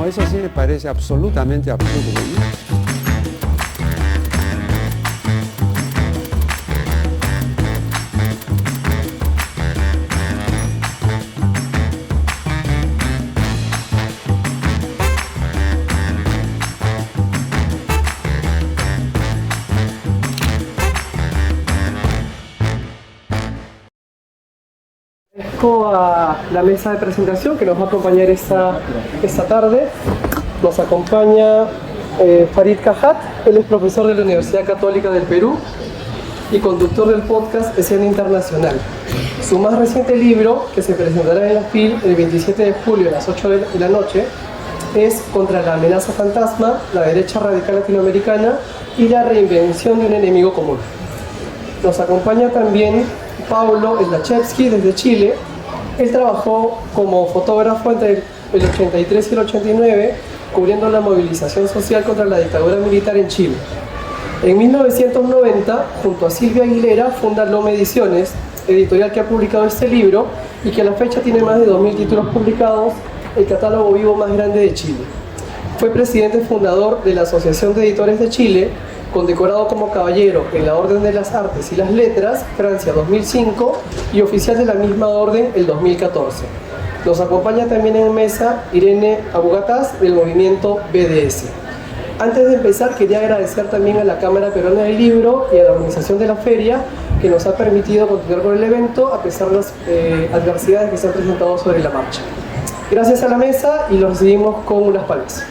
No, eso sí me parece absolutamente absurdo, ¿no? A la mesa de presentación que nos va a acompañar esta tarde. Nos acompaña Farid Cajat, él es profesor de la Universidad Católica del Perú y conductor del podcast Escena Internacional. Su más reciente libro, que se presentará en la FIL el 27 de julio a las 8 de la noche, es Contra la amenaza fantasma, la derecha radical latinoamericana y la reinvención de un enemigo común. Nos acompaña también Paulo Slachevsky desde Chile. Él trabajó como fotógrafo entre el 83 y el 89, cubriendo la movilización social contra la dictadura militar en Chile. En 1990, junto a Silvia Aguilera, funda Lome Ediciones, editorial que ha publicado este libro y que a la fecha tiene más de 2.000 títulos publicados, el catálogo vivo más grande de Chile. Fue presidente fundador de la Asociación de Editores de Chile, condecorado como caballero en la Orden de las Artes y las Letras, Francia 2005, y oficial de la misma orden el 2014. Nos acompaña también en mesa Irene Abugataz del movimiento BDS. Antes de empezar, quería agradecer también a la Cámara Peruana del Libro y a la organización de la feria que nos ha permitido continuar con el evento a pesar de las adversidades que se han presentado sobre la marcha. Gracias a la mesa y los recibimos con unas palmas.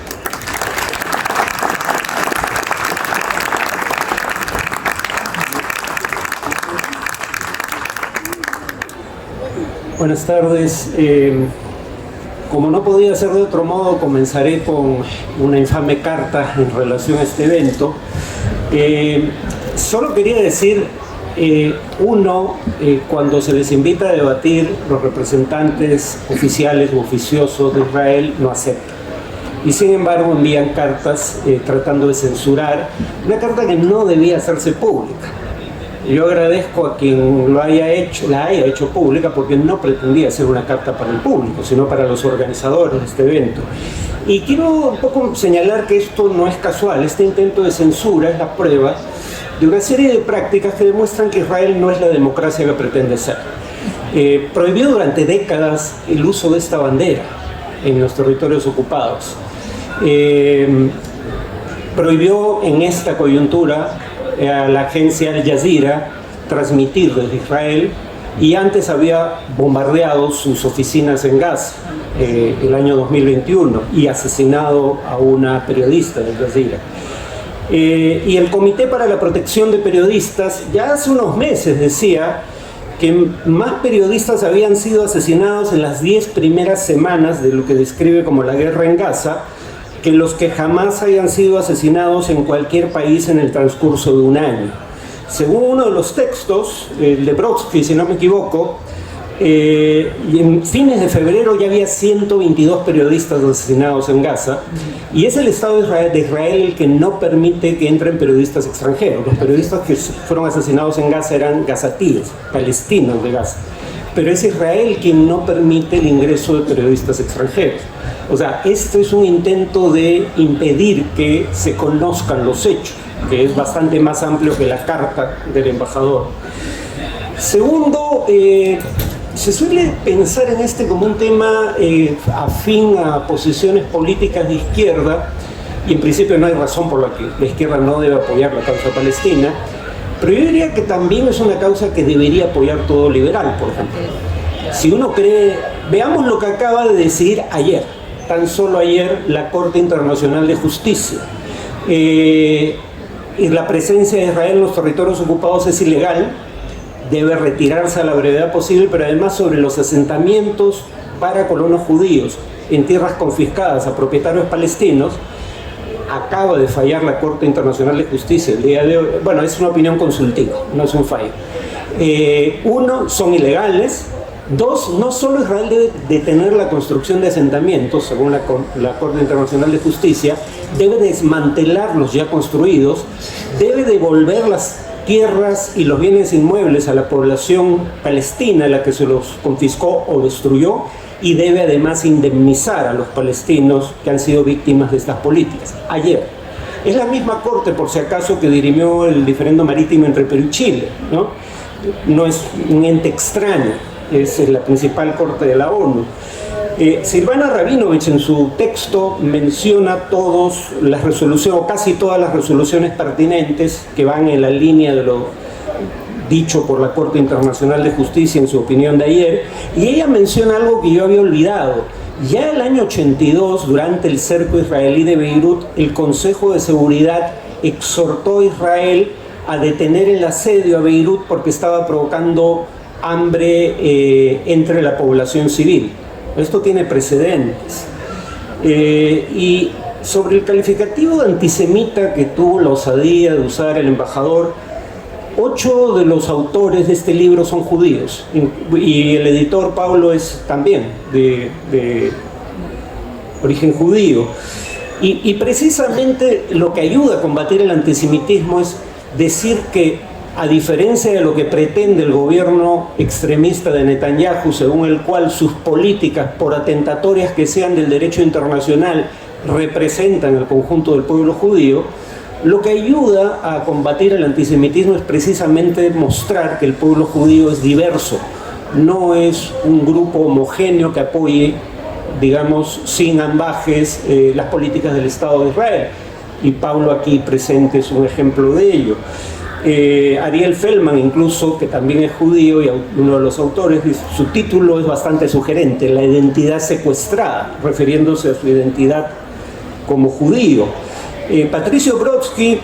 Buenas tardes. Como no podía ser de otro modo, comenzaré con una infame carta en relación a este evento. Solo quería decir, cuando se les invita a debatir, los representantes oficiales u oficiosos de Israel no aceptan. Y sin embargo envían cartas tratando de censurar una carta que no debía hacerse pública. Yo agradezco a quien la haya hecho pública porque no pretendía ser una carta para el público, sino para los organizadores de este evento. Y quiero un poco señalar que esto no es casual. Este intento de censura es la prueba de una serie de prácticas que demuestran que Israel no es la democracia que pretende ser. Prohibió durante décadas el uso de esta bandera en los territorios ocupados. Prohibió en esta coyuntura a la agencia Al Jazeera transmitir desde Israel, y antes había bombardeado sus oficinas en Gaza el año 2021 y asesinado a una periodista de Al Jazeera. Y el Comité para la Protección de Periodistas ya hace unos meses decía que más periodistas habían sido asesinados en las 10 primeras semanas de lo que describe como la guerra en Gaza que los que jamás hayan sido asesinados en cualquier país en el transcurso de un año. Según uno de los textos, el de Brodsky, si no me equivoco, y en fines de febrero ya había 122 periodistas asesinados en Gaza, y es el Estado de Israel el que no permite que entren periodistas extranjeros. Los periodistas que fueron asesinados en Gaza eran gazatíes, palestinos de Gaza, pero es Israel quien no permite el ingreso de periodistas extranjeros. O sea, esto es un intento de impedir que se conozcan los hechos, que es bastante más amplio que la carta del embajador. Segundo, se suele pensar en este como un tema afín a posiciones políticas de izquierda, y en principio no hay razón por la que la izquierda no debe apoyar la causa palestina, pero yo diría que también es una causa que debería apoyar todo liberal, por ejemplo. Si uno cree, veamos lo que acaba de decidir ayer, tan solo ayer, la Corte Internacional de Justicia. Y la presencia de Israel en los territorios ocupados es ilegal, debe retirarse a la brevedad posible, pero además sobre los asentamientos para colonos judíos en tierras confiscadas a propietarios palestinos, acaba de fallar la Corte Internacional de Justicia el día de hoy. Bueno, es una opinión consultiva, no es un fallo. Uno, son ilegales. Dos, no solo Israel debe detener la construcción de asentamientos, según la Corte Internacional de Justicia, debe desmantelar los ya construidos, debe devolver las tierras y los bienes inmuebles a la población palestina, a la que se los confiscó o destruyó, y debe además indemnizar a los palestinos que han sido víctimas de estas políticas. Ayer. Es la misma corte, por si acaso, que dirimió el diferendo marítimo entre Perú y Chile, ¿no? No es un ente extraño, es la principal corte de la ONU. Silvana Rabinovich en su texto menciona las resoluciones, o casi todas las resoluciones pertinentes que van en la línea de lo dicho por la Corte Internacional de Justicia en su opinión de ayer, y ella menciona algo que yo había olvidado. Ya el año 82, durante el cerco israelí de Beirut, el Consejo de Seguridad exhortó a Israel a detener el asedio a Beirut porque estaba provocando hambre entre la población civil. Esto tiene precedentes. Y sobre el calificativo de antisemita que tuvo la osadía de usar el embajador, 8 de los autores de este libro son judíos, y el editor Pablo es también de origen judío. Y precisamente lo que ayuda a combatir el antisemitismo es decir que, a diferencia de lo que pretende el gobierno extremista de Netanyahu, según el cual sus políticas, por atentatorias que sean del derecho internacional, representan al conjunto del pueblo judío, lo que ayuda a combatir el antisemitismo es precisamente mostrar que el pueblo judío es diverso, no es un grupo homogéneo que apoye, digamos, sin ambajes las políticas del Estado de Israel. Y Pablo aquí presente es un ejemplo de ello. Ariel Feldman, incluso, que también es judío y uno de los autores, su título es bastante sugerente: La identidad secuestrada, refiriéndose a su identidad como judío. Patricio Brodsky,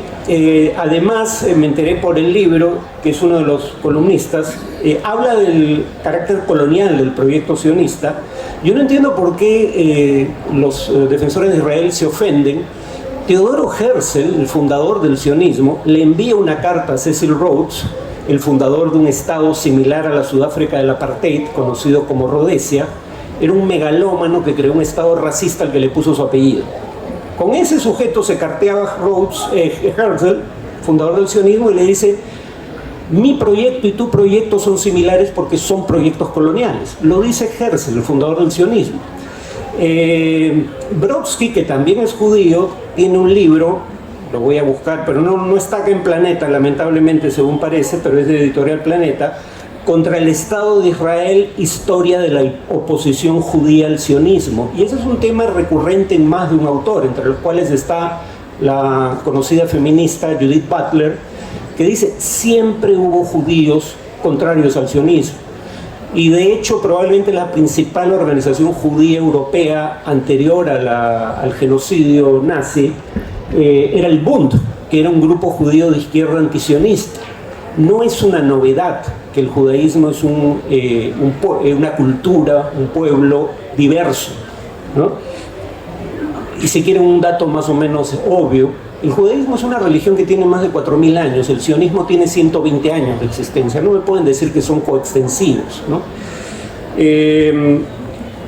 además, me enteré por el libro, que es uno de los columnistas, habla del carácter colonial del proyecto sionista. Yo no entiendo por qué los defensores de Israel se ofenden. Teodoro Herzl, el fundador del sionismo, le envía una carta a Cecil Rhodes, el fundador de un estado similar a la Sudáfrica del apartheid, conocido como Rhodesia. Era un megalómano que creó un estado racista al que le puso su apellido. Con ese sujeto se carteaba Herzl, fundador del sionismo, y le dice: mi proyecto y tu proyecto son similares porque son proyectos coloniales. Lo dice Herzl, el fundador del sionismo. Brodsky, que también es judío, tiene un libro, lo voy a buscar, pero no está acá en Planeta, lamentablemente, según parece, pero es de Editorial Planeta, Contra el Estado de Israel, historia de la oposición judía al sionismo. Y ese es un tema recurrente en más de un autor, entre los cuales está la conocida feminista Judith Butler, que dice: siempre hubo judíos contrarios al sionismo. Y de hecho, probablemente la principal organización judía europea anterior al genocidio nazi era el Bund, que era un grupo judío de izquierda antisionista. No es una novedad que el judaísmo es una cultura, un pueblo diverso, ¿no? Y si quieren un dato más o menos obvio, el judaísmo es una religión que tiene más de 4.000 años, el sionismo tiene 120 años de existencia. No me pueden decir que son coextensivos, ¿no?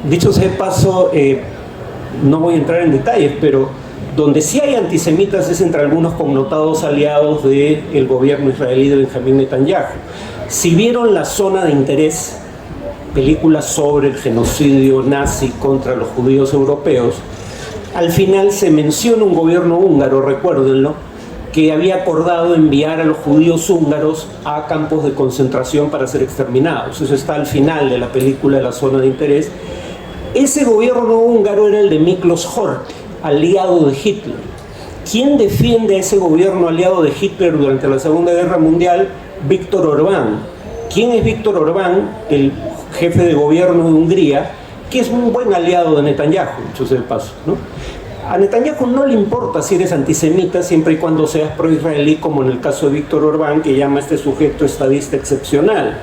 Dicho sea de paso, no voy a entrar en detalles, pero donde sí hay antisemitas es entre algunos connotados aliados del gobierno israelí de Benjamín Netanyahu. Si vieron La Zona de Interés, película sobre el genocidio nazi contra los judíos europeos, al final se menciona un gobierno húngaro, recuérdenlo, que había acordado enviar a los judíos húngaros a campos de concentración para ser exterminados. Eso está al final de la película de La Zona de Interés. Ese gobierno húngaro era el de Miklos Horthy, aliado de Hitler. ¿Quién defiende a ese gobierno aliado de Hitler durante la Segunda Guerra Mundial? Víctor Orbán. ¿Quién es Víctor Orbán? El jefe de gobierno de Hungría, que es un buen aliado de Netanyahu, dicho sea de paso, ¿no? A Netanyahu no le importa si eres antisemita siempre y cuando seas pro-israelí, como en el caso de Víctor Orbán, que llama a este sujeto estadista excepcional.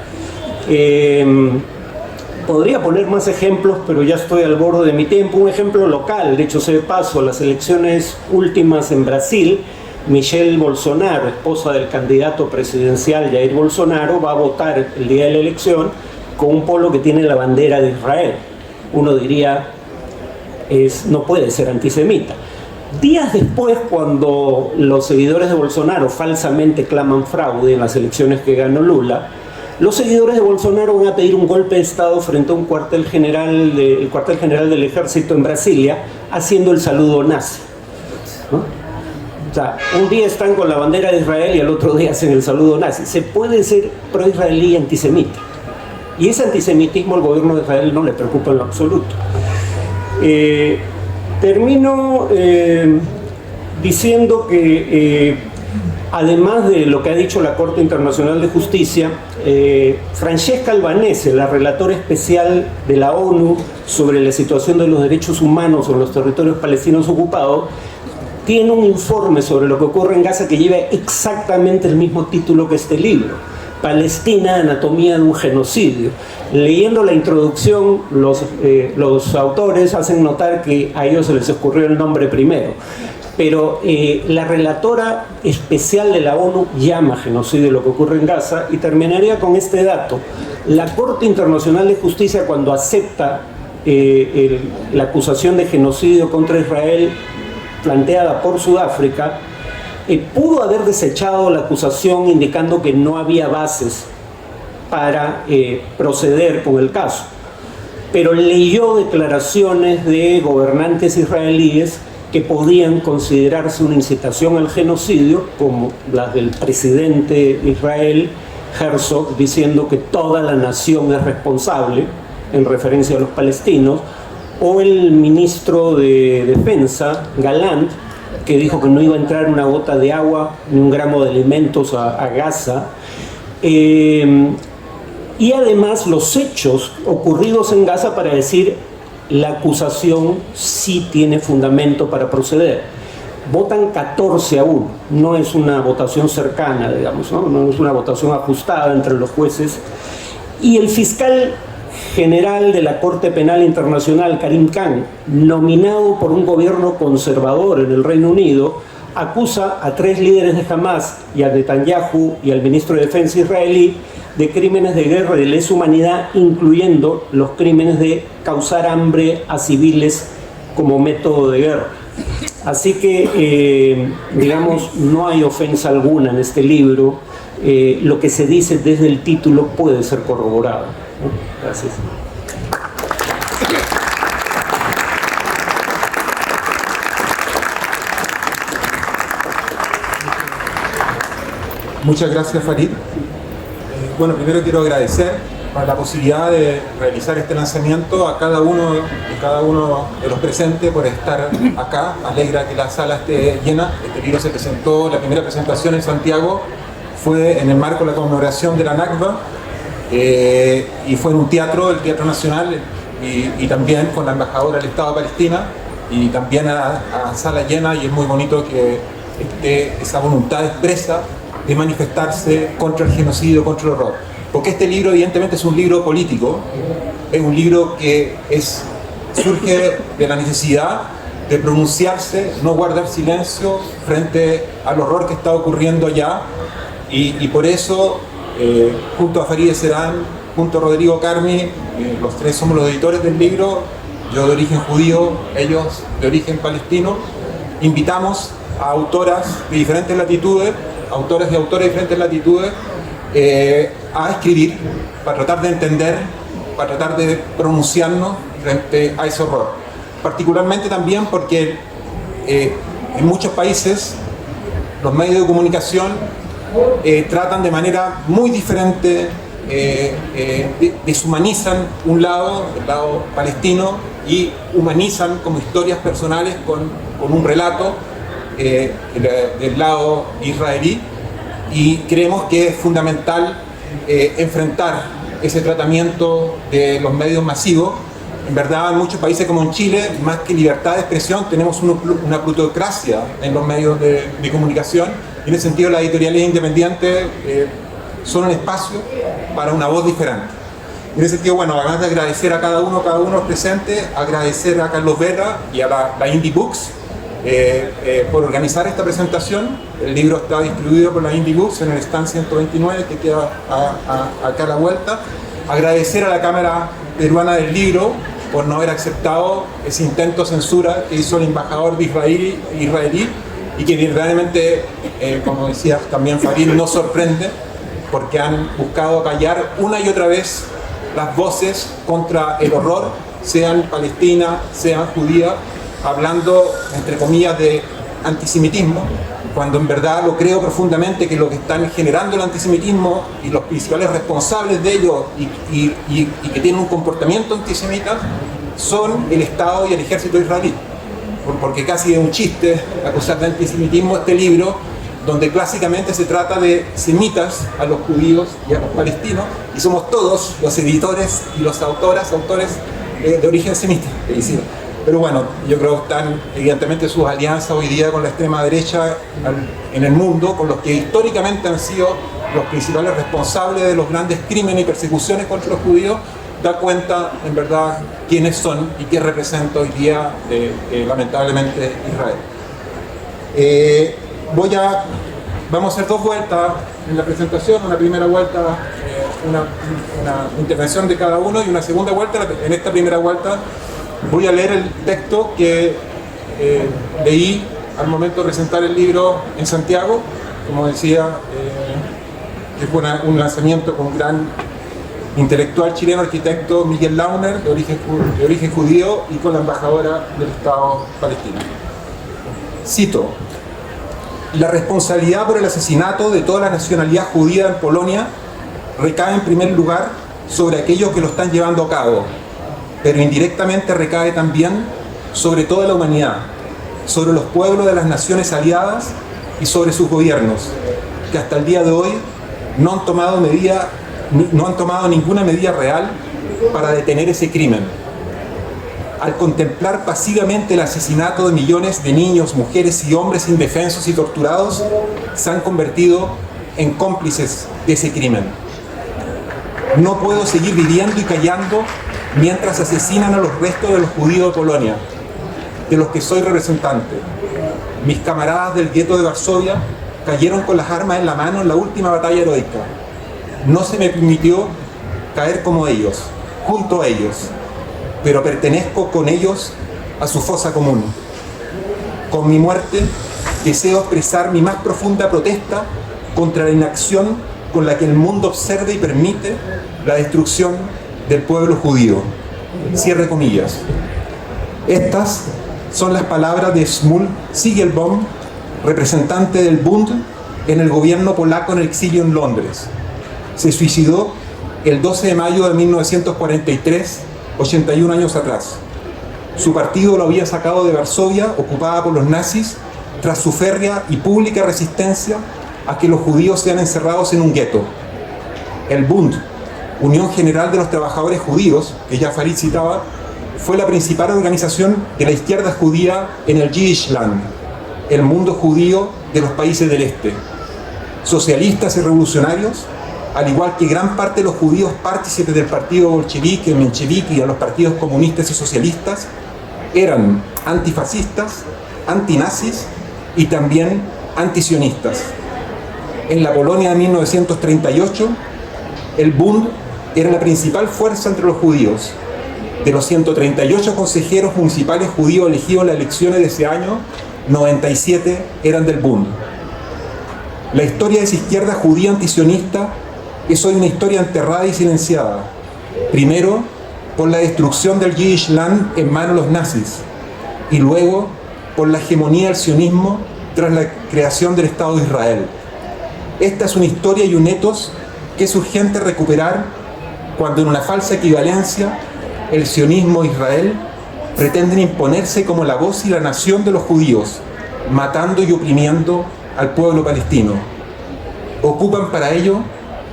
Podría poner más ejemplos, pero ya estoy al borde de mi tiempo. Un ejemplo local, de hecho sea de paso, las elecciones últimas en Brasil, Michelle Bolsonaro, esposa del candidato presidencial Jair Bolsonaro, va a votar el día de la elección con un polo que tiene la bandera de Israel. Uno diría, no puede ser antisemita. Días después, cuando los seguidores de Bolsonaro falsamente claman fraude en las elecciones que ganó Lula, los seguidores de Bolsonaro van a pedir un golpe de Estado frente a un cuartel general del ejército en Brasilia, haciendo el saludo nazi, ¿no? O sea, un día están con la bandera de Israel y al otro día hacen el saludo nazi. Se puede ser pro-israelí y antisemita. Y ese antisemitismo al gobierno de Israel no le preocupa en lo absoluto. Termino diciendo que además de lo que ha dicho la Corte Internacional de Justicia, Francesca Albanese, la relatora especial de la ONU sobre la situación de los derechos humanos en los territorios palestinos ocupados, tiene un informe sobre lo que ocurre en Gaza que lleva exactamente el mismo título que este libro: Palestina, anatomía de un genocidio. Leyendo la introducción, los autores hacen notar que a ellos se les ocurrió el nombre primero, pero la relatora especial de la ONU llama genocidio lo que ocurre en Gaza. Y terminaría con este dato: la Corte Internacional de Justicia, cuando acepta la acusación de genocidio contra Israel planteada por Sudáfrica, pudo haber desechado la acusación indicando que no había bases para proceder con el caso, pero leyó declaraciones de gobernantes israelíes que podían considerarse una incitación al genocidio, como las del presidente de Israel, Herzog, diciendo que toda la nación es responsable, en referencia a los palestinos, o el ministro de Defensa, Gallant, que dijo que no iba a entrar una gota de agua ni un gramo de alimentos a Gaza. Y además los hechos ocurridos en Gaza para decir la acusación sí tiene fundamento para proceder. Votan 14-1, no es una votación cercana, digamos, no es una votación ajustada entre los jueces. Y el fiscal general de la Corte Penal Internacional, Karim Khan, nominado por un gobierno conservador en el Reino Unido, acusa a 3 líderes de Hamas y a Netanyahu y al ministro de Defensa israelí de crímenes de guerra y de lesa humanidad, incluyendo los crímenes de causar hambre a civiles como método de guerra. Así que, digamos, no hay ofensa alguna en este libro. Lo que se dice desde el título puede ser corroborado, ¿no? Gracias. Muchas gracias, Farid. Bueno, primero quiero agradecer la posibilidad de realizar este lanzamiento a cada uno de los presentes por estar acá. Alegra que la sala esté llena. Este libro se presentó, la primera presentación en Santiago fue en el marco de la conmemoración de la Nakba, y fue en un teatro, el Teatro Nacional, y también con la embajadora del Estado de Palestina, y también a sala llena, y es muy bonito que esté esa voluntad expresa de manifestarse contra el genocidio, contra el horror. Porque este libro evidentemente es un libro político, es un libro que surge de la necesidad de pronunciarse, no guardar silencio frente al horror que está ocurriendo allá, y por eso, junto a Farideh Serán, junto a Rodrigo Carmi, los tres somos los editores del libro, yo de origen judío, ellos de origen palestino, invitamos a autoras de diferentes latitudes, autores y autoras de diferentes latitudes, a escribir para tratar de entender, para tratar de pronunciarnos frente a ese horror. Particularmente también porque en muchos países los medios de comunicación tratan de manera muy diferente, deshumanizan un lado, el lado palestino, y humanizan como historias personales con un relato del lado israelí, y creemos que es fundamental enfrentar ese tratamiento de los medios masivos. En verdad, en muchos países como en Chile, más que libertad de expresión, tenemos una plutocracia en los medios de comunicación, y en ese sentido las editoriales independientes son un espacio para una voz diferente. En ese sentido, bueno, además de agradecer a cada uno de los presentes, agradecer a Carlos Vera y a la Indie Books por organizar esta presentación. El libro está distribuido por la Indie Books en el stand 129 que queda acá a la vuelta. Agradecer a la Cámara Peruana del Libro por no haber aceptado ese intento de censura que hizo el embajador de israelí, y que verdaderamente, como decía también Farid, nos sorprende, porque han buscado callar una y otra vez las voces contra el horror, sean palestina, sean judía, hablando, entre comillas, de antisemitismo, cuando en verdad lo creo profundamente que lo que están generando el antisemitismo y los principales responsables de ello y que tienen un comportamiento antisemita son el Estado y el ejército israelí. Porque casi es un chiste acusar de antisemitismo este libro, donde clásicamente se trata de semitas a los judíos y a los palestinos, y somos todos los editores y los autores de origen semita. Pero bueno, yo creo que están evidentemente sus alianzas hoy día con la extrema derecha en el mundo, con los que históricamente han sido los principales responsables de los grandes crímenes y persecuciones contra los judíos, da cuenta en verdad quiénes son y qué representa hoy día lamentablemente Israel. Vamos a hacer dos vueltas en la presentación, una primera vuelta, una intervención de cada uno y una segunda vuelta. En esta primera vuelta voy a leer el texto que leí al momento de presentar el libro en Santiago, como decía, que fue un lanzamiento con un gran intelectual chileno, arquitecto Miguel Launer, de origen judío, y con la embajadora del Estado palestino. Cito: la responsabilidad por el asesinato de toda la nacionalidad judía en Polonia recae en primer lugar sobre aquellos que lo están llevando a cabo, pero indirectamente recae también sobre toda la humanidad, sobre los pueblos de las naciones aliadas y sobre sus gobiernos, que hasta el día de hoy no han tomado ninguna medida real para detener ese crimen. Al contemplar pasivamente el asesinato de millones de niños, mujeres y hombres indefensos y torturados, se han convertido en cómplices de ese crimen. No puedo seguir viviendo y callando mientras asesinan a los restos de los judíos de Polonia, de los que soy representante. Mis camaradas del gueto de Varsovia cayeron con las armas en la mano en la última batalla heroica. No se me permitió caer como ellos, junto a ellos, pero pertenezco con ellos a su fosa común. Con mi muerte deseo expresar mi más profunda protesta contra la inacción con la que el mundo observa y permite la destrucción del pueblo judío. Cierre comillas. Estas son las palabras de Szmul Siegelbaum, representante del Bund en el gobierno polaco en el exilio en Londres. Se suicidó el 12 de mayo de 1943, 81 años atrás. Su partido lo había sacado de Varsovia, ocupada por los nazis, tras su férrea y pública resistencia a que los judíos sean encerrados en un gueto. El Bund, Unión General de los Trabajadores Judíos, que ya Farid citaba, fue la principal organización de la izquierda judía en el Jüdisch Land, el mundo judío de los países del este. Socialistas y revolucionarios, al igual que gran parte de los judíos partícipes del partido bolchevique, menchevique y a los partidos comunistas y socialistas, eran antifascistas, antinazis y también antisionistas. En la Polonia de 1938, el Bund era la principal fuerza entre los judíos. De los 138 consejeros municipales judíos elegidos en las elecciones de ese año, 97 eran del Bund. La historia de esa izquierda judía antisionista es hoy una historia enterrada y silenciada. Primero, por la destrucción del Jüdisch Land en manos de los nazis, y luego por la hegemonía del sionismo tras la creación del Estado de Israel. Esta es una historia y un etos que es urgente recuperar cuando en una falsa equivalencia el sionismo e Israel pretenden imponerse como la voz y la nación de los judíos, matando y oprimiendo al pueblo palestino. Ocupan para ello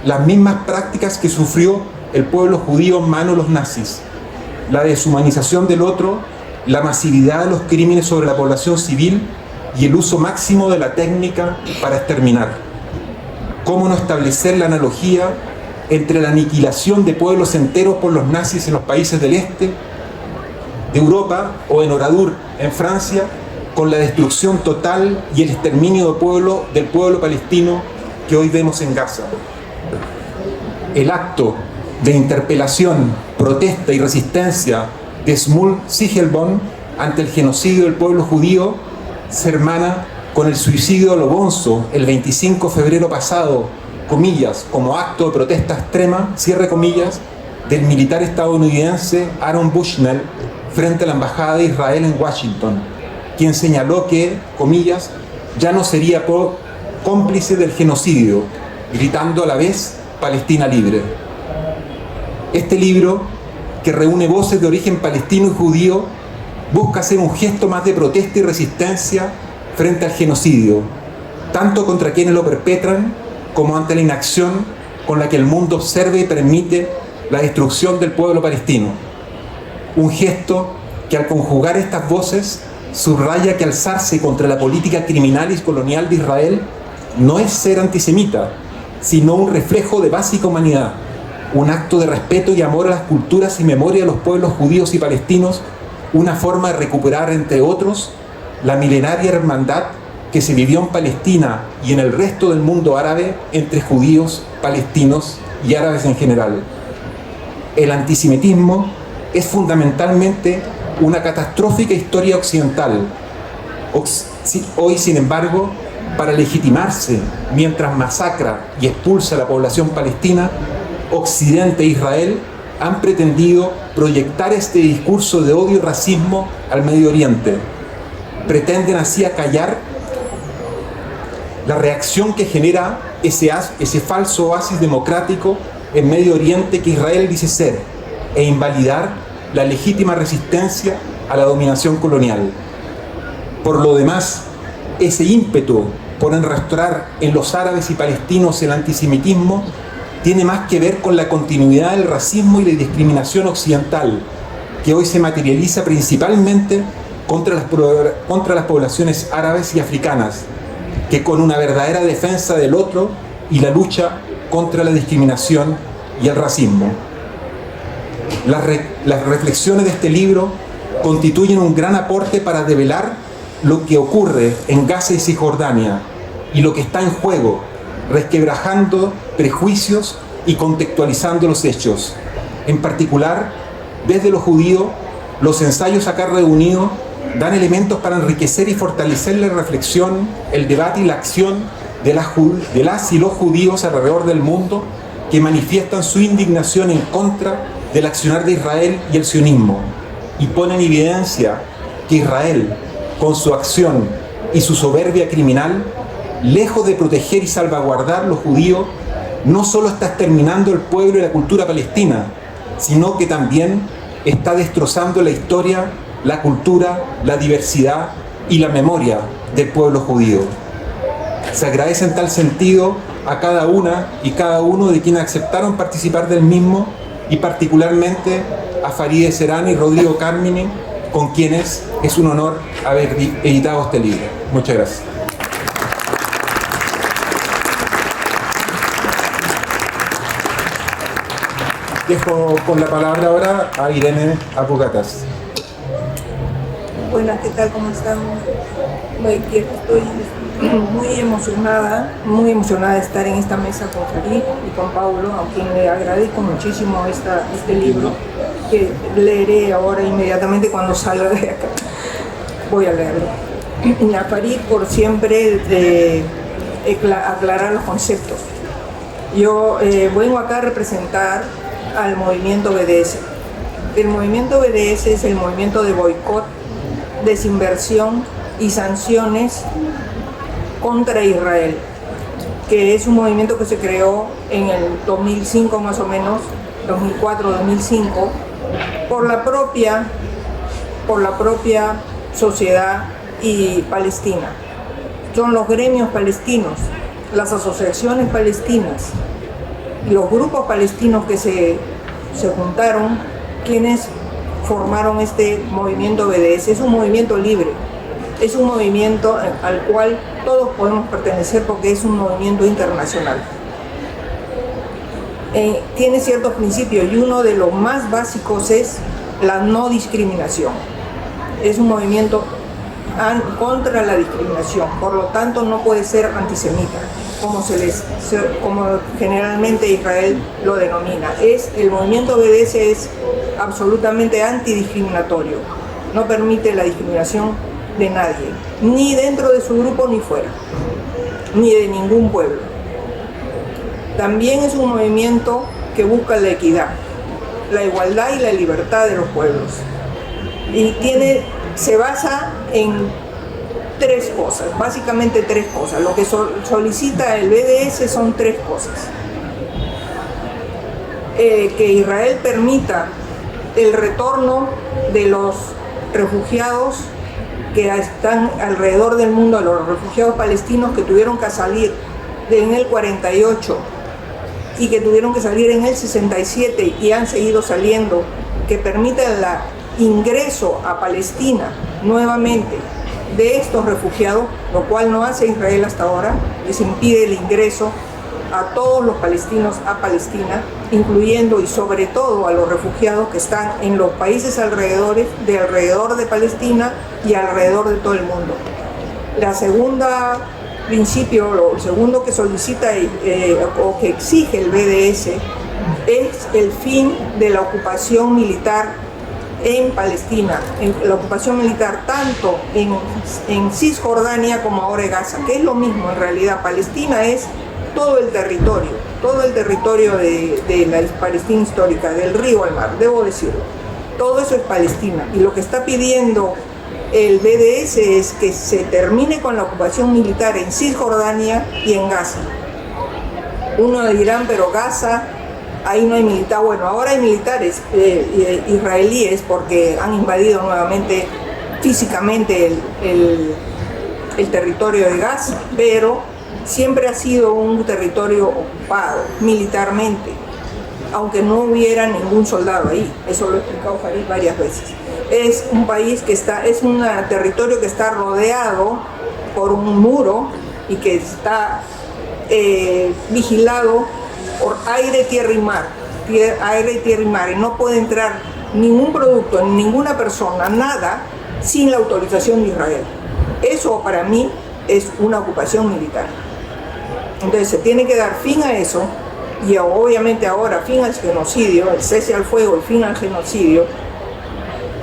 las mismas prácticas que sufrió el pueblo judío en manos de los nazis: la deshumanización del otro, la masividad de los crímenes sobre la población civil y el uso máximo de la técnica para exterminar. ¿Cómo no establecer la analogía entre la aniquilación de pueblos enteros por los nazis en los países del este de Europa o en Oradour, en Francia, con la destrucción total y el exterminio del pueblo palestino que hoy vemos en Gaza? El acto de interpelación, protesta y resistencia de Szmul Siegelbaum ante el genocidio del pueblo judío se hermana con el suicidio de Lo Bonzo el 25 de febrero pasado comillas, como acto de protesta extrema, cierre comillas, del militar estadounidense Aaron Bushnell frente a la Embajada de Israel en Washington, quien señaló que, comillas, ya no sería cómplice del genocidio, gritando a la vez Palestina libre. Este libro, que reúne voces de origen palestino y judío, busca ser un gesto más de protesta y resistencia frente al genocidio, tanto contra quienes lo perpetran como ante la inacción con la que el mundo observa y permite la destrucción del pueblo palestino. Un gesto que, al conjugar estas voces, subraya que alzarse contra la política criminal y colonial de Israel no es ser antisemita, sino un reflejo de básica humanidad, un acto de respeto y amor a las culturas y memoria de los pueblos judíos y palestinos, una forma de recuperar, entre otros, la milenaria hermandad que se vivió en Palestina y en el resto del mundo árabe entre judíos, palestinos y árabes en general. El antisemitismo es fundamentalmente una catastrófica historia occidental. Hoy, sin embargo, para legitimarse mientras masacra y expulsa a la población palestina, Occidente e Israel han pretendido proyectar este discurso de odio y racismo al Medio Oriente. Pretenden así acallar la reacción que genera ese falso oasis democrático en Medio Oriente que Israel dice ser, e invalidar la legítima resistencia a la dominación colonial. Por lo demás, ese ímpetu por enrastrar en los árabes y palestinos el antisemitismo tiene más que ver con la continuidad del racismo y la discriminación occidental, que hoy se materializa principalmente contra las poblaciones árabes y africanas, que con una verdadera defensa del otro y la lucha contra la discriminación y el racismo. Las reflexiones de este libro constituyen un gran aporte para develar lo que ocurre en Gaza y Cisjordania y lo que está en juego, resquebrajando prejuicios y contextualizando los hechos. En particular, desde lo judío, los ensayos acá reunidos dan elementos para enriquecer y fortalecer la reflexión, el debate y la acción de las y los judíos alrededor del mundo que manifiestan su indignación en contra del accionar de Israel y el sionismo, y ponen en evidencia que Israel, con su acción y su soberbia criminal, lejos de proteger y salvaguardar los judíos, no solo está exterminando el pueblo y la cultura palestina, sino que también está destrozando la historia, la cultura, la diversidad y la memoria del pueblo judío. Se agradece en tal sentido a cada una y cada uno de quienes aceptaron participar del mismo, y particularmente a Farideh Serán y Rodrigo Carmine, con quienes es un honor haber editado este libro. Muchas gracias. Dejo con la palabra ahora a Irene Apugatas. Buenas, ¿qué tal? ¿Cómo están? Estoy muy emocionada de estar en esta mesa con Farid y con Paulo, a quien le agradezco muchísimo este libro, que leeré ahora inmediatamente cuando salga de acá. Voy a leerlo. Y a Farid por siempre aclarar los conceptos. Yo vengo acá a representar al movimiento BDS. El movimiento BDS es el movimiento de boicot, desinversión y sanciones contra Israel, que es un movimiento que se creó en el 2005 más o menos, 2004-2005, por la propia sociedad y palestina. Son los gremios palestinos, las asociaciones palestinas y los grupos palestinos que se juntaron, quienes formaron este movimiento BDS. Es un movimiento libre, es un movimiento al cual todos podemos pertenecer porque es un movimiento internacional. Tiene ciertos principios y uno de los más básicos es la no discriminación. Es un movimiento contra la discriminación, por lo tanto no puede ser antisemita, como generalmente Israel lo denomina. El movimiento BDS es absolutamente antidiscriminatorio, no permite la discriminación de nadie, ni dentro de su grupo ni fuera, ni de ningún pueblo. también es un movimiento que busca la equidad, la igualdad y la libertad de los pueblos. Y se basa en tres cosas, básicamente tres cosas. Lo que solicita el BDS son tres cosas. Que Israel permita el retorno de los refugiados que están alrededor del mundo, los refugiados palestinos que tuvieron que salir en el 48 y que tuvieron que salir en el 67 y han seguido saliendo, que permita el ingreso a Palestina nuevamente de estos refugiados, lo cual no hace Israel hasta ahora. Les impide el ingreso a todos los palestinos a Palestina, incluyendo y sobre todo a los refugiados que están en los países alrededor de Palestina y alrededor de todo el mundo. La segunda principio, lo segundo que solicita o que exige el BDS es el fin de la ocupación militar en Palestina, la ocupación militar tanto en Cisjordania como ahora en Gaza, que es lo mismo en realidad. Palestina es todo el territorio de la Palestina histórica, del río al mar, debo decirlo. Todo eso es Palestina. Y lo que está pidiendo el BDS es que se termine con la ocupación militar en Cisjordania y en Gaza. Uno dirán, pero Gaza, ahí no hay militar. Bueno, ahora hay militares israelíes porque han invadido nuevamente físicamente el territorio de Gaza, pero siempre ha sido un territorio ocupado militarmente, aunque no hubiera ningún soldado ahí. Eso lo ha explicado Farid varias veces. Es un país es un territorio que está rodeado por un muro y que está vigilado por aire, tierra y mar. Y no puede entrar ningún producto, ninguna persona, nada, sin la autorización de Israel. Eso para mí es una ocupación militar. Entonces se tiene que dar fin a eso, y obviamente ahora fin al genocidio, el cese al fuego, el fin al genocidio.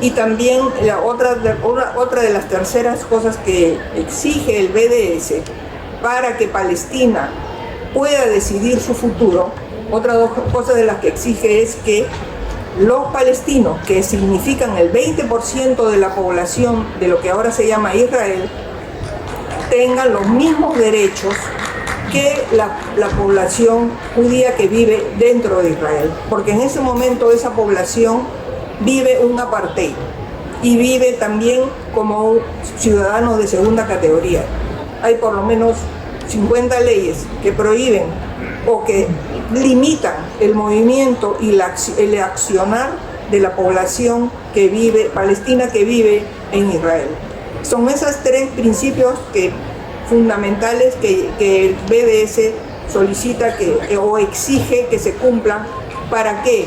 Y también otra de las terceras cosas que exige el BDS para que Palestina pueda decidir su futuro, otra dos cosas de las que exige es que los palestinos, que significan el 20% de la población de lo que ahora se llama Israel, tengan los mismos derechos que la población judía que vive dentro de Israel, porque en ese momento esa población vive un apartheid y vive también como ciudadanos de segunda categoría. Hay por lo menos 50 leyes que prohíben o que limitan el movimiento y el accionar de la población que vive, palestina que vive en Israel. Son esos tres principios fundamentales que el BDS solicita o exige que se cumplan. ¿Para qué?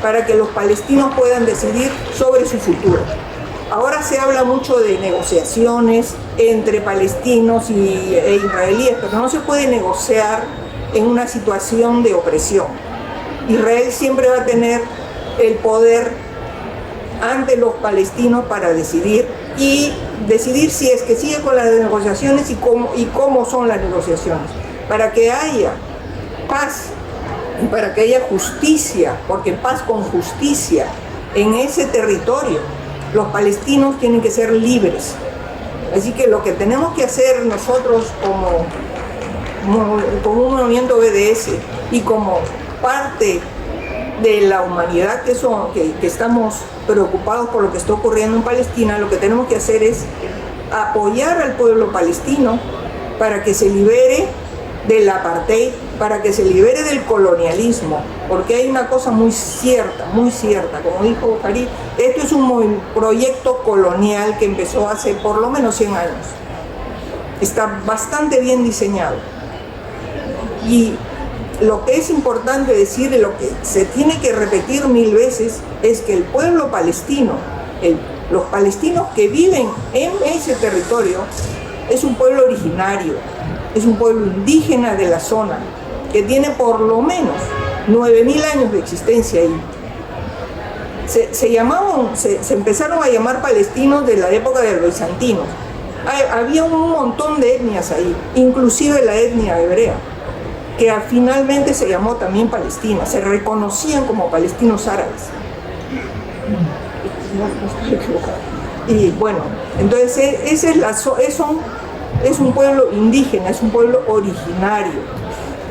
Para que los palestinos puedan decidir sobre su futuro. Ahora se habla mucho de negociaciones entre palestinos e israelíes, pero no se puede negociar en una situación de opresión. Israel siempre va a tener el poder ante los palestinos para decidir si es que sigue con las negociaciones y cómo son las negociaciones, para que haya paz y para que haya justicia, porque paz con justicia en ese territorio. Los palestinos tienen que ser libres. Así que lo que tenemos que hacer nosotros como un movimiento BDS y como parte de la humanidad que estamos preocupados por lo que está ocurriendo en Palestina, lo que tenemos que hacer es apoyar al pueblo palestino para que se libere del apartheid, para que se libere del colonialismo, porque hay una cosa muy cierta, como dijo Farid, esto es un proyecto colonial que empezó hace por lo menos 100 años. Está bastante bien diseñado. Y lo que es importante decir, y lo que se tiene que repetir 1000 veces, es que el pueblo palestino, los palestinos que viven en ese territorio, es un pueblo originario, es un pueblo indígena de la zona, que tiene por lo menos 9000 años de existencia ahí. Se empezaron a llamar palestinos de la época de los bizantinos. Había un montón de etnias ahí, inclusive la etnia hebrea. que finalmente se llamó también Palestina, se reconocían como palestinos árabes. Y bueno, entonces es un pueblo indígena, es un pueblo originario,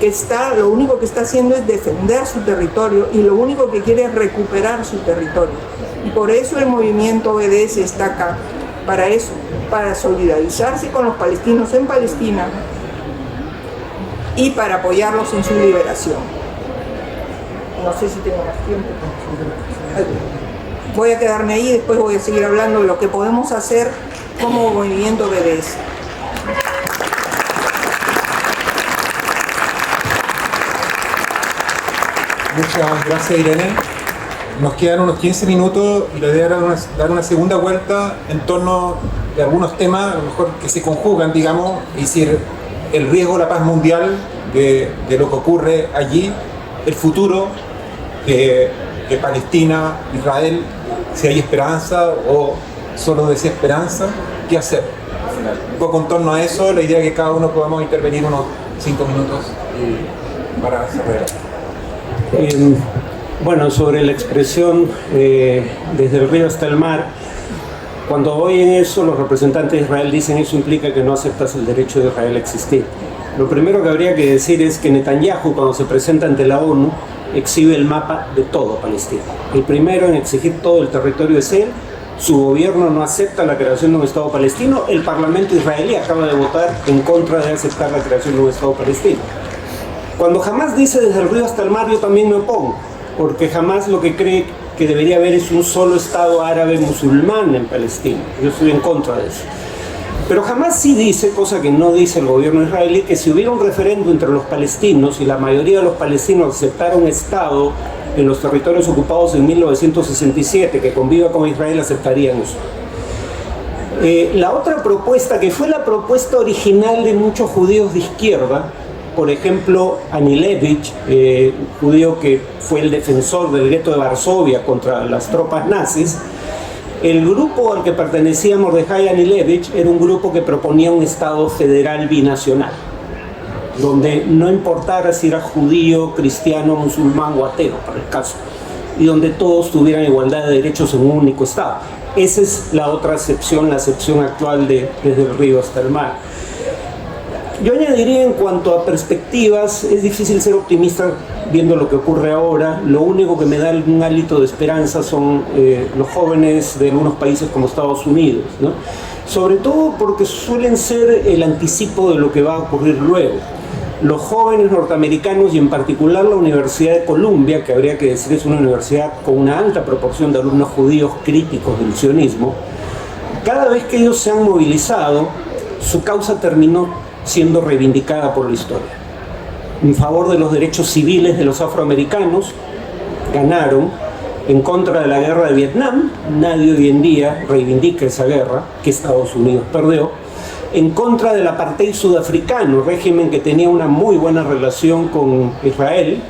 que lo único que está haciendo es defender su territorio y lo único que quiere es recuperar su territorio. Y por eso el movimiento BDS está acá, para eso, para solidarizarse con los palestinos en Palestina y para apoyarlos en su liberación. No sé si tengo más tiempo. Voy a quedarme ahí y después voy a seguir hablando de lo que podemos hacer como movimiento BDS. Muchas gracias, Irene. Nos quedan unos 15 minutos y la idea era dar una segunda vuelta en torno de algunos temas, a lo mejor que se conjugan, digamos, es decir, el riesgo a la paz mundial de lo que ocurre allí, el futuro de Palestina, Israel, si hay esperanza o solo desesperanza, qué hacer. Un poco en torno a eso, la idea es que cada uno podamos intervenir unos 5 minutos para cerrar. Bueno, sobre la expresión desde el río hasta el mar, cuando oyen eso, los representantes de Israel dicen eso implica que no aceptas el derecho de Israel a existir. Lo primero que habría que decir es que Netanyahu, cuando se presenta ante la ONU, exhibe el mapa de todo Palestina. El primero en exigir todo el territorio es él. Su gobierno no acepta la creación de un Estado palestino. El Parlamento israelí acaba de votar en contra de aceptar la creación de un Estado palestino. Cuando Hamás dice desde el río hasta el mar, yo también me opongo, porque Hamás lo que cree que debería haber es un solo Estado árabe musulmán en Palestina. Yo estoy en contra de eso. Pero Hamás sí dice, cosa que no dice el gobierno israelí, que si hubiera un referéndum entre los palestinos y la mayoría de los palestinos aceptara un Estado en los territorios ocupados en 1967 que conviva con Israel, aceptarían eso. La otra propuesta, que fue la propuesta original de muchos judíos de izquierda, por ejemplo, Anilevich, judío que fue el defensor del gueto de Varsovia contra las tropas nazis, el grupo al que pertenecía Mordejai Anilevich era un grupo que proponía un Estado federal binacional, donde no importara si era judío, cristiano, musulmán o ateo, para el caso, y donde todos tuvieran igualdad de derechos en un único Estado. Esa es la otra acepción, la acepción actual de desde el río hasta el mar. Yo añadiría, en cuanto a perspectivas, es difícil ser optimista viendo lo que ocurre ahora. Lo único que me da algún hálito de esperanza son los jóvenes de algunos países como Estados Unidos, ¿no? Sobre todo porque suelen ser el anticipo de lo que va a ocurrir luego. Los jóvenes norteamericanos, y en particular la Universidad de Columbia, que habría que decir es una universidad con una alta proporción de alumnos judíos críticos del sionismo, cada vez que ellos se han movilizado, su causa terminó siendo reivindicada por la historia. En favor de los derechos civiles de los afroamericanos, ganaron. En contra de la guerra de Vietnam, nadie hoy en día reivindica esa guerra, que Estados Unidos perdió. En contra del apartheid sudafricano, régimen que tenía una muy buena relación con Israel.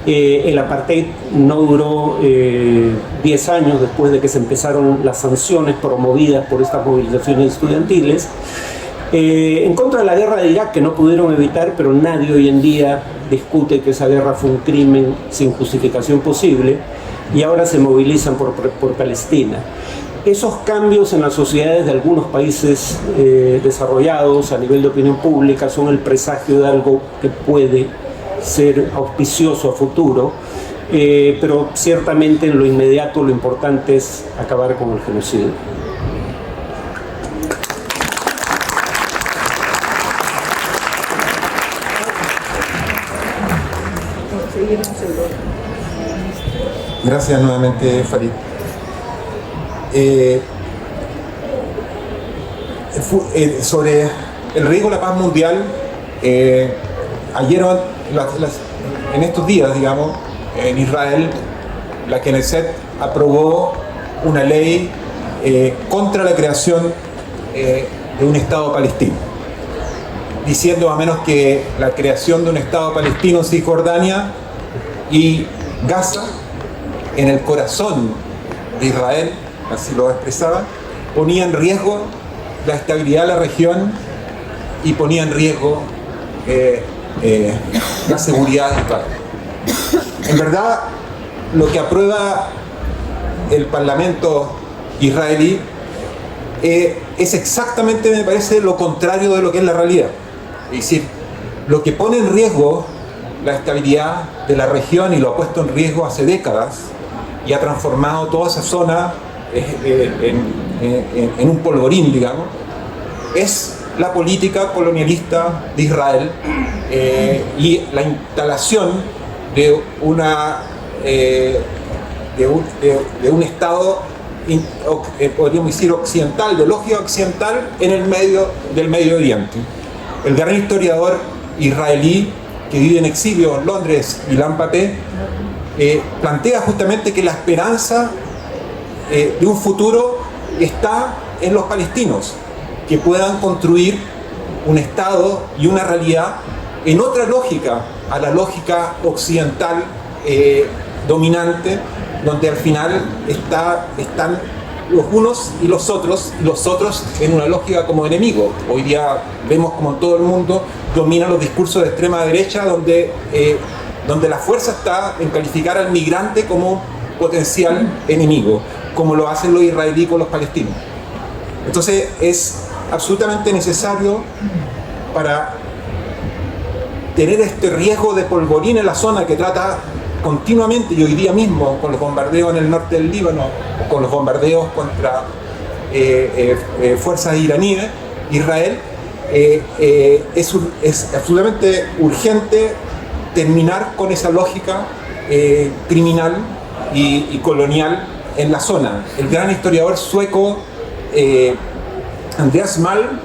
El apartheid no duró 10 años después de que se empezaron las sanciones promovidas por estas movilizaciones estudiantiles. En contra de la guerra de Irak, que no pudieron evitar, pero nadie hoy en día discute que esa guerra fue un crimen sin justificación posible, y ahora se movilizan por Palestina. Esos cambios en las sociedades de algunos países desarrollados a nivel de opinión pública son el presagio de algo que puede ser auspicioso a futuro, pero ciertamente en lo inmediato lo importante es acabar con el genocidio. Gracias nuevamente, Farid. Sobre el riesgo de la paz mundial, ayer, en estos días, digamos, en Israel, la Knesset aprobó una ley contra la creación de un Estado palestino, diciendo a menos que la creación de un Estado palestino en Cisjordania y Gaza, en el corazón de Israel, así lo expresaba, ponía en riesgo la estabilidad de la región y ponía en riesgo la seguridad de Israel. En verdad, lo que aprueba el Parlamento israelí es exactamente, me parece, lo contrario de lo que es la realidad. Es decir, lo que pone en riesgo la estabilidad de la región, y lo ha puesto en riesgo hace décadas, y ha transformado toda esa zona en un polvorín, digamos, es la política colonialista de Israel y la instalación de un Estado, podríamos decir occidental, de lógica occidental, en el medio del Medio Oriente. El gran historiador israelí que vive en exilio en Londres, Ilan Pappé, plantea justamente que la esperanza de un futuro está en los palestinos, que puedan construir un Estado y una realidad en otra lógica, a la lógica occidental dominante, donde al final están los unos y los otros en una lógica como enemigo. Hoy día vemos como en todo el mundo dominan los discursos de extrema derecha, donde la fuerza está en calificar al migrante como potencial enemigo, como lo hacen los israelíes con los palestinos. Entonces es absolutamente necesario, para tener este riesgo de polvorín en la zona que trata continuamente, y hoy día mismo con los bombardeos en el norte del Líbano, o con los bombardeos contra fuerzas iraníes, Israel, es absolutamente urgente terminar con esa lógica criminal y colonial en la zona. El gran historiador sueco Andreas Malm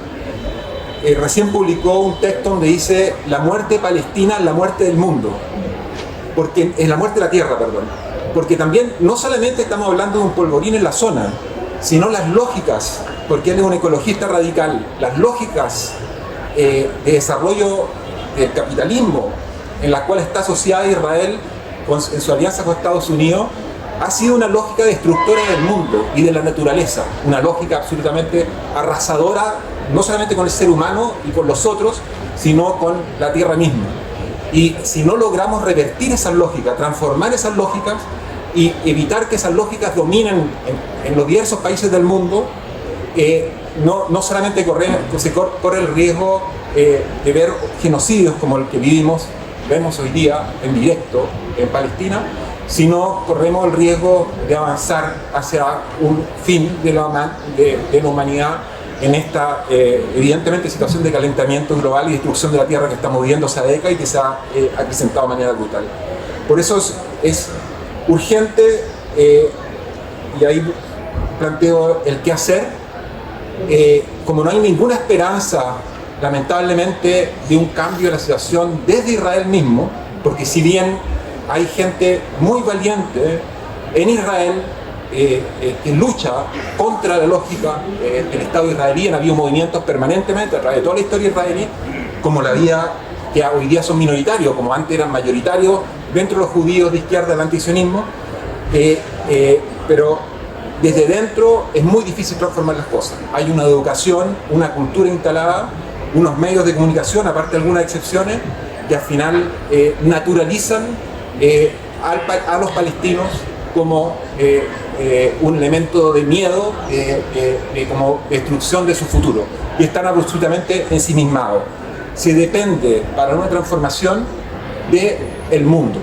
recién publicó un texto donde dice: la muerte palestina es la muerte del mundo, porque es la muerte de la tierra, perdón, porque también no solamente estamos hablando de un polvorín en la zona, sino las lógicas, porque él es un ecologista radical, las lógicas de desarrollo del capitalismo en la cual está asociada Israel en su alianza con Estados Unidos, ha sido una lógica destructora del mundo y de la naturaleza, una lógica absolutamente arrasadora, no solamente con el ser humano y con los otros, sino con la tierra misma. Y si no logramos revertir esas lógicas, transformar esas lógicas y evitar que esas lógicas dominen en los diversos países del mundo, no solamente se corre el riesgo de ver genocidios como el que vemos hoy día en directo en Palestina, sino corremos el riesgo de avanzar hacia un fin de la humanidad en esta evidentemente situación de calentamiento global y destrucción de la tierra que estamos viviendo hace décadas y que se ha acrecentado de manera brutal. Por eso es urgente, y ahí planteo el qué hacer, como no hay ninguna esperanza, lamentablemente, de un cambio de la situación desde Israel mismo, porque si bien hay gente muy valiente en Israel que lucha contra la lógica del Estado israelí, han habido movimientos permanentemente a través de toda la historia israelí, como la vida que hoy día son minoritarios, como antes eran mayoritarios dentro de los judíos de izquierda del antisionismo, pero desde dentro es muy difícil transformar las cosas. Hay una educación, una cultura instalada, unos medios de comunicación, aparte de algunas excepciones, que al final naturalizan a los palestinos como un elemento de miedo, como destrucción de su futuro, y están absolutamente ensimismados. Se depende para una transformación del mundo,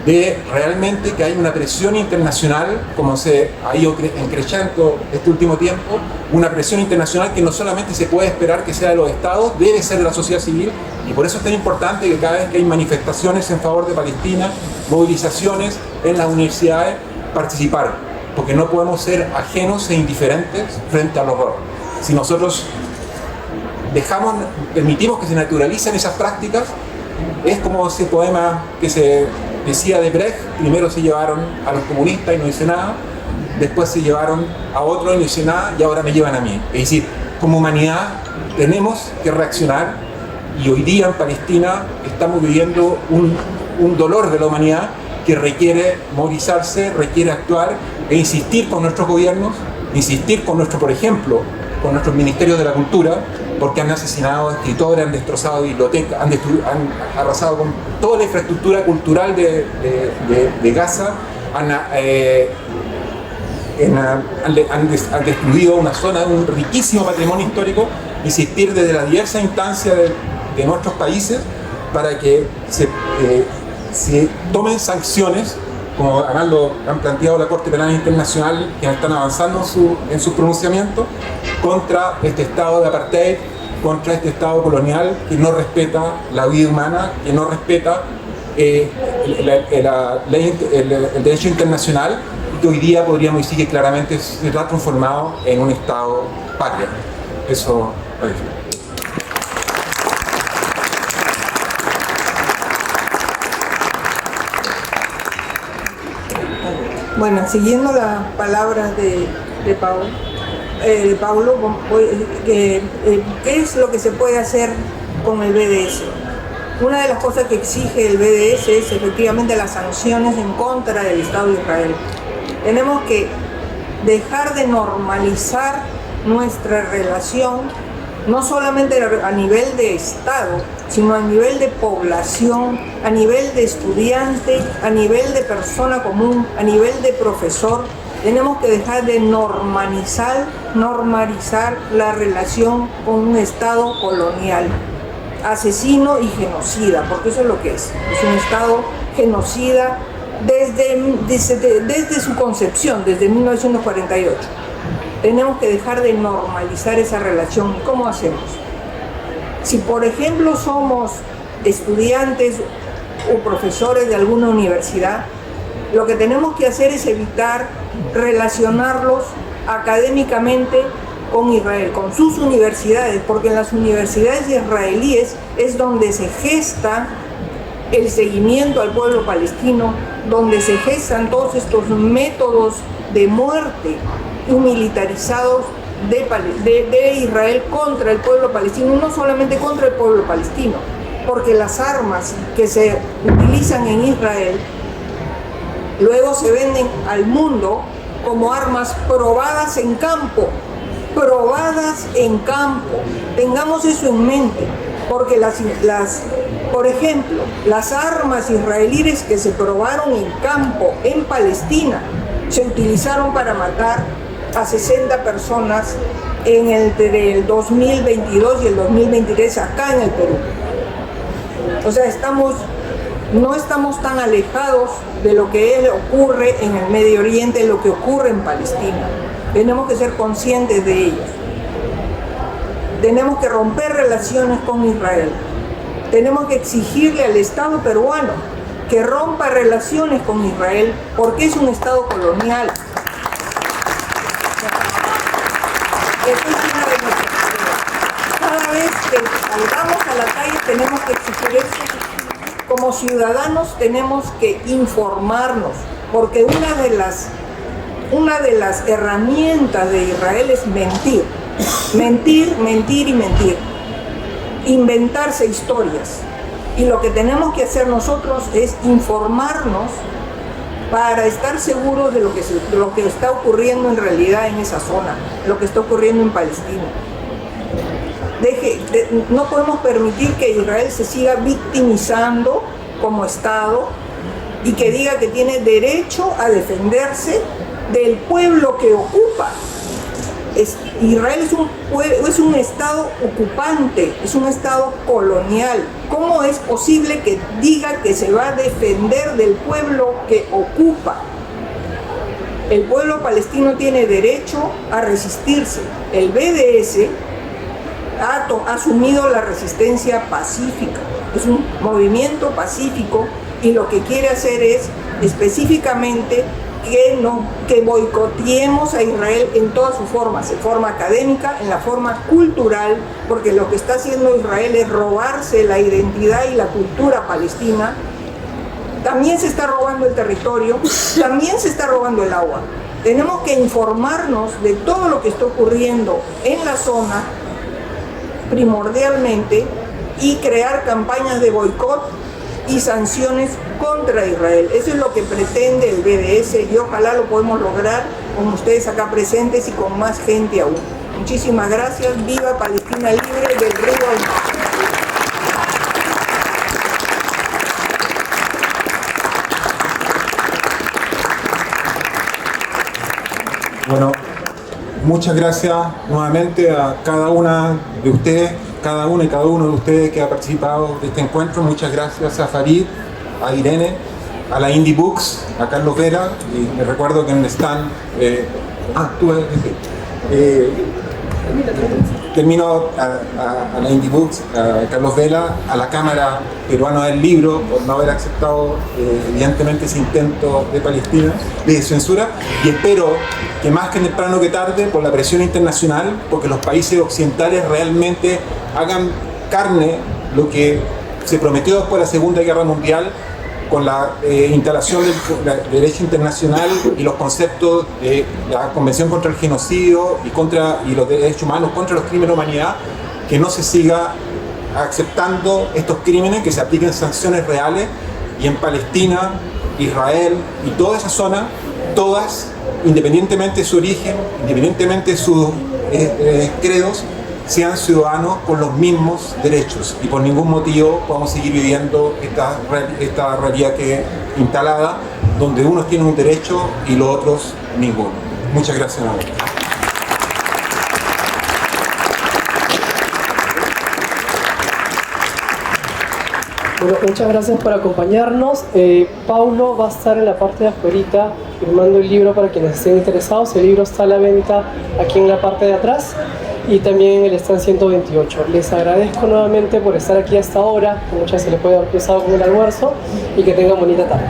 de realmente que hay una presión internacional, como se ha ido creciendo este último tiempo, una presión internacional que no solamente se puede esperar que sea de los estados, debe ser de la sociedad civil, y por eso es tan importante que cada vez que hay manifestaciones en favor de Palestina, movilizaciones en las universidades, participar, porque no podemos ser ajenos e indiferentes frente al horror. Si nosotros permitimos que se naturalicen esas prácticas, es como ese poema que se decía de Brecht: primero se llevaron a los comunistas y no hice nada, después se llevaron a otros y no hice nada, y ahora me llevan a mí. Es decir, como humanidad tenemos que reaccionar, y hoy día en Palestina estamos viviendo un dolor de la humanidad que requiere movilizarse, requiere actuar e insistir con nuestros gobiernos, insistir con nuestro, por ejemplo, con nuestros ministerios de la cultura, porque han asesinado a escritores, han destrozado bibliotecas, han arrasado con toda la infraestructura cultural de Gaza, han destruido una zona de un riquísimo patrimonio histórico. Insistir desde las diversas instancias de nuestros países para que se tomen sanciones, como además lo han planteado la Corte Penal Internacional, que están avanzando en sus pronunciamientos, contra este estado de apartheid, contra este estado colonial que no respeta la vida humana, que no respeta el derecho internacional, y que hoy día podríamos decir que claramente se ha transformado en un estado patria. Eso es. Bueno, siguiendo las palabras de Paulo, ¿qué es lo que se puede hacer con el BDS? Una de las cosas que exige el BDS es efectivamente las sanciones en contra del Estado de Israel. Tenemos que dejar de normalizar nuestra relación, no solamente a nivel de Estado, sino a nivel de población, a nivel de estudiante, a nivel de persona común, a nivel de profesor. Tenemos que dejar de normalizar la relación con un Estado colonial, asesino y genocida, porque eso es lo que es un Estado genocida desde su concepción, desde 1948. Tenemos que dejar de normalizar esa relación. ¿Cómo hacemos? Si, por ejemplo, somos estudiantes o profesores de alguna universidad, lo que tenemos que hacer es evitar relacionarlos académicamente con Israel, con sus universidades, porque en las universidades israelíes es donde se gesta el seguimiento al pueblo palestino, donde se gestan todos estos métodos de muerte y militarizados de Israel contra el pueblo palestino, y no solamente contra el pueblo palestino, porque las armas que se utilizan en Israel luego se venden al mundo como armas probadas en campo, Tengamos eso en mente, porque por ejemplo, las armas israelíes que se probaron en campo en Palestina se utilizaron para matar a 60 personas entre el 2022 y el 2023 acá en el Perú. O sea, no estamos tan alejados de lo que ocurre en el Medio Oriente, de lo que ocurre en Palestina. Tenemos que ser conscientes de ello. Tenemos que romper relaciones con Israel. Tenemos que exigirle al Estado peruano que rompa relaciones con Israel, porque es un Estado colonial. Esa es una de nuestras tareas. Cada vez que salgamos a la calle tenemos que exigir eso. Como ciudadanos tenemos que informarnos, porque una de las herramientas de Israel es mentir. Mentir y mentir. Inventarse historias. Y lo que tenemos que hacer nosotros es informarnos para estar seguros de lo que está ocurriendo en realidad en esa zona, lo que está ocurriendo en Palestina. No podemos permitir que Israel se siga victimizando como Estado y que diga que tiene derecho a defenderse del pueblo que ocupa. Israel es un Estado ocupante, es un Estado colonial. ¿Cómo es posible que diga que se va a defender del pueblo que ocupa? El pueblo palestino tiene derecho a resistirse. El BDS ha asumido la resistencia pacífica. Es un movimiento pacífico y lo que quiere hacer es específicamente que boicoteemos a Israel en todas sus formas, en forma académica, en la forma cultural, porque lo que está haciendo Israel es robarse la identidad y la cultura palestina. También se está robando el territorio, también se está robando el agua. Tenemos que informarnos de todo lo que está ocurriendo en la zona primordialmente y crear campañas de boicot y sanciones contra Israel. Eso es lo que pretende el BDS y ojalá lo podemos lograr con ustedes acá presentes y con más gente aún. Muchísimas gracias. Viva Palestina libre del río al mar. Bueno, muchas gracias nuevamente a cada una de ustedes, cada uno y cada uno de ustedes que ha participado de este encuentro. Muchas gracias a Farid, a Irene, a la Indie Books, a Carlos Vera, y me recuerdo que en el stand... termino a la Indie Books, a Carlos Vela, a la Cámara Peruana del Libro, por no haber aceptado evidentemente ese intento de Palestina, de censura, y espero que más que temprano que tarde, por la presión internacional, porque los países occidentales realmente hagan carne lo que se prometió después de la Segunda Guerra Mundial, con la instalación del derecho internacional y los conceptos de la Convención contra el Genocidio y los derechos humanos contra los crímenes de humanidad, que no se siga aceptando estos crímenes, que se apliquen sanciones reales, y en Palestina, Israel y toda esa zona, todas, independientemente de su origen, independientemente de sus credos, sean ciudadanos con los mismos derechos, y por ningún motivo podemos seguir viviendo esta realidad que instalada, donde unos tienen un derecho y los otros ninguno. Muchas gracias. Bueno, muchas gracias por acompañarnos. Paulo va a estar en la parte de afuera firmando el libro para quienes estén interesados. El libro está a la venta aquí en la parte de atrás y también en el stand 128. Les agradezco nuevamente por estar aquí hasta ahora, que muchas se les puede haber cruzado con el almuerzo, y que tengan bonita tarde.